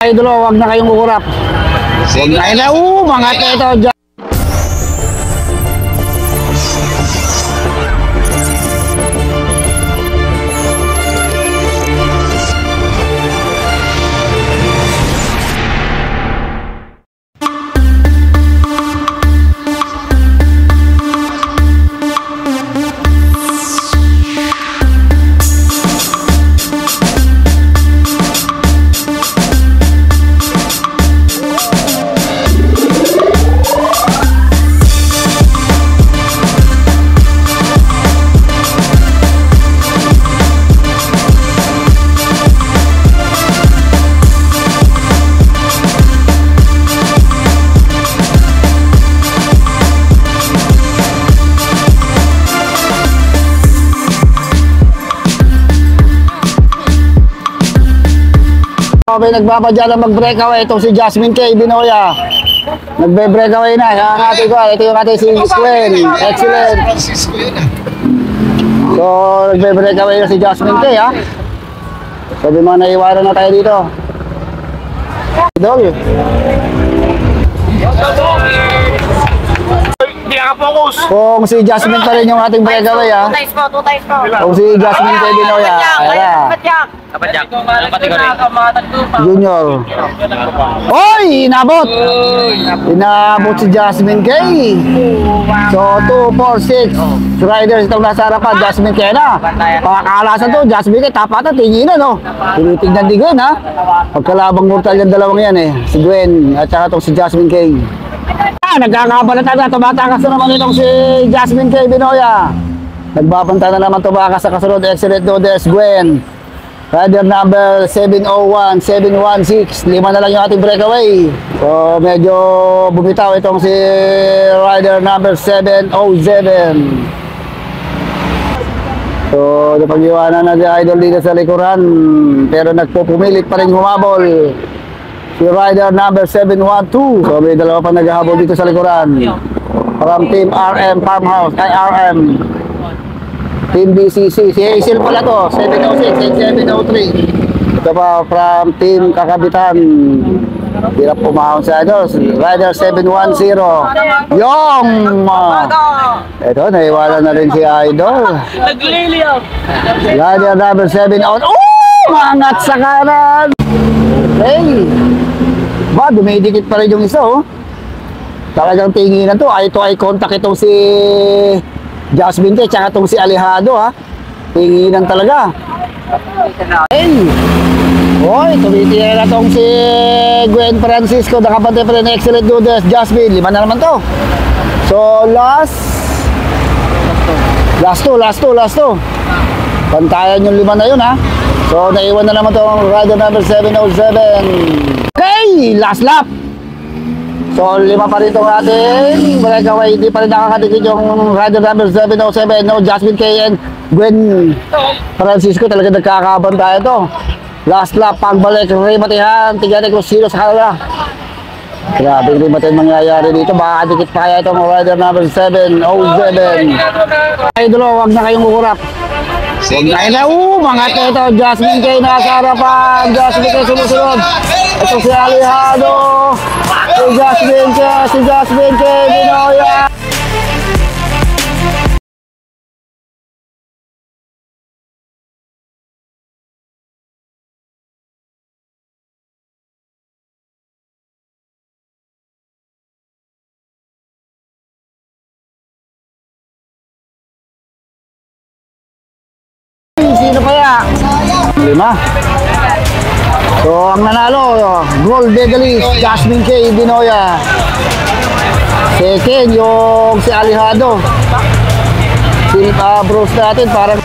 Idol, wag na kayong kukurap. Huwag na kayo na, mga teto dyan. May nagbapadya na mag-breakaway itong si Jasmine K. Binoya. Nagbe-breakaway na. Ito yung ating si Gwen. Excellent. So, nagbe-breakaway na si Jasmine K, ha? So, di mga naiwanan na tayo dito. Idol. Hindi ka focus. Kung si Jasmine pa rin yung ating breakaway, ha? Two times po. Kung si Jasmine K. Binoya. Ayan. Kapadyak. Anong kategory? Junior. Oy! Inabot! Inabot si Jasmine K. So, 2, 4, 6 riders itong nasa harapan. Jasmine K na. Pakakalasan to. Jasmine K, tapatan, tinginan, no? Tinitignan di Gwen, ha? Pagkalabang mortal yung dalawang yan, eh. Si Gwen at saka itong si Jasmine K. Nagkakabalatan na. Tumatakas na naman itong si Jasmine K. Binoya. Nagbabanta na naman tumakas sa kasunod. Excellent Dodes, Gwen. Rider number 701, 716. 5 na lang yung ating breakaway. So, medyo bumitaw itong si rider number 707. So, napag-iwanan na si Idol dito sa likuran. Pero nagpupumilit pa rin humabol. Si rider number 712. So, may dalawa pa naghahabol dito sa likuran. From Team RM Farmhouse. Ay, RM. Team BCC, si Hazel pala to, 706 and 703. Ito pa from Team Kakabitan. Hirap pumahon sa rider 710. Yung! Ito, naiwala na rin si Idol. Nagliliyap. Rider number 7 out. Mangat sa kanan! Hey! Ba, dumidikit pa rin yung isa, oh. Talagang tinginan to. Eye to eye contact itong si Jasmine K, tsaka itong si Alejado, ha. Tinginan talaga. Hey! Hoy, tumitira na itong si Gwen Francisco. Nakapantay pa rin, excellent Dodes. Jasmine, 5 na naman to. So, last 2. Pantayan yung 5 na yun, ha. So, naiwan na naman itong rider number 707. Okay, last lap. So, 5 pa rin itong ating breakaway. Hindi pa rin nakakadikit yung rider number 707. No, Jasmine K and Gwen Francisco talaga nagkakabantayan to. Last lap, pagbalik, rimatihan. Tignan kung sino sa kanila. Grabe rimatihan mangyayari dito. Baka dikit pa kaya itong rider number 707. Idol, wag na kayong kukurap. Huwag na kayo na, mga teto. Jasmine K nasa harapan. Jasmine K sumusunod. Ito si Alejado. Si Jasmine K. Binoya. Sino kaya? 5. So, ang nanalo, gold medalist, Jasmine K. Binoya. Second, yung si Alejado. Si Bruce natin, parang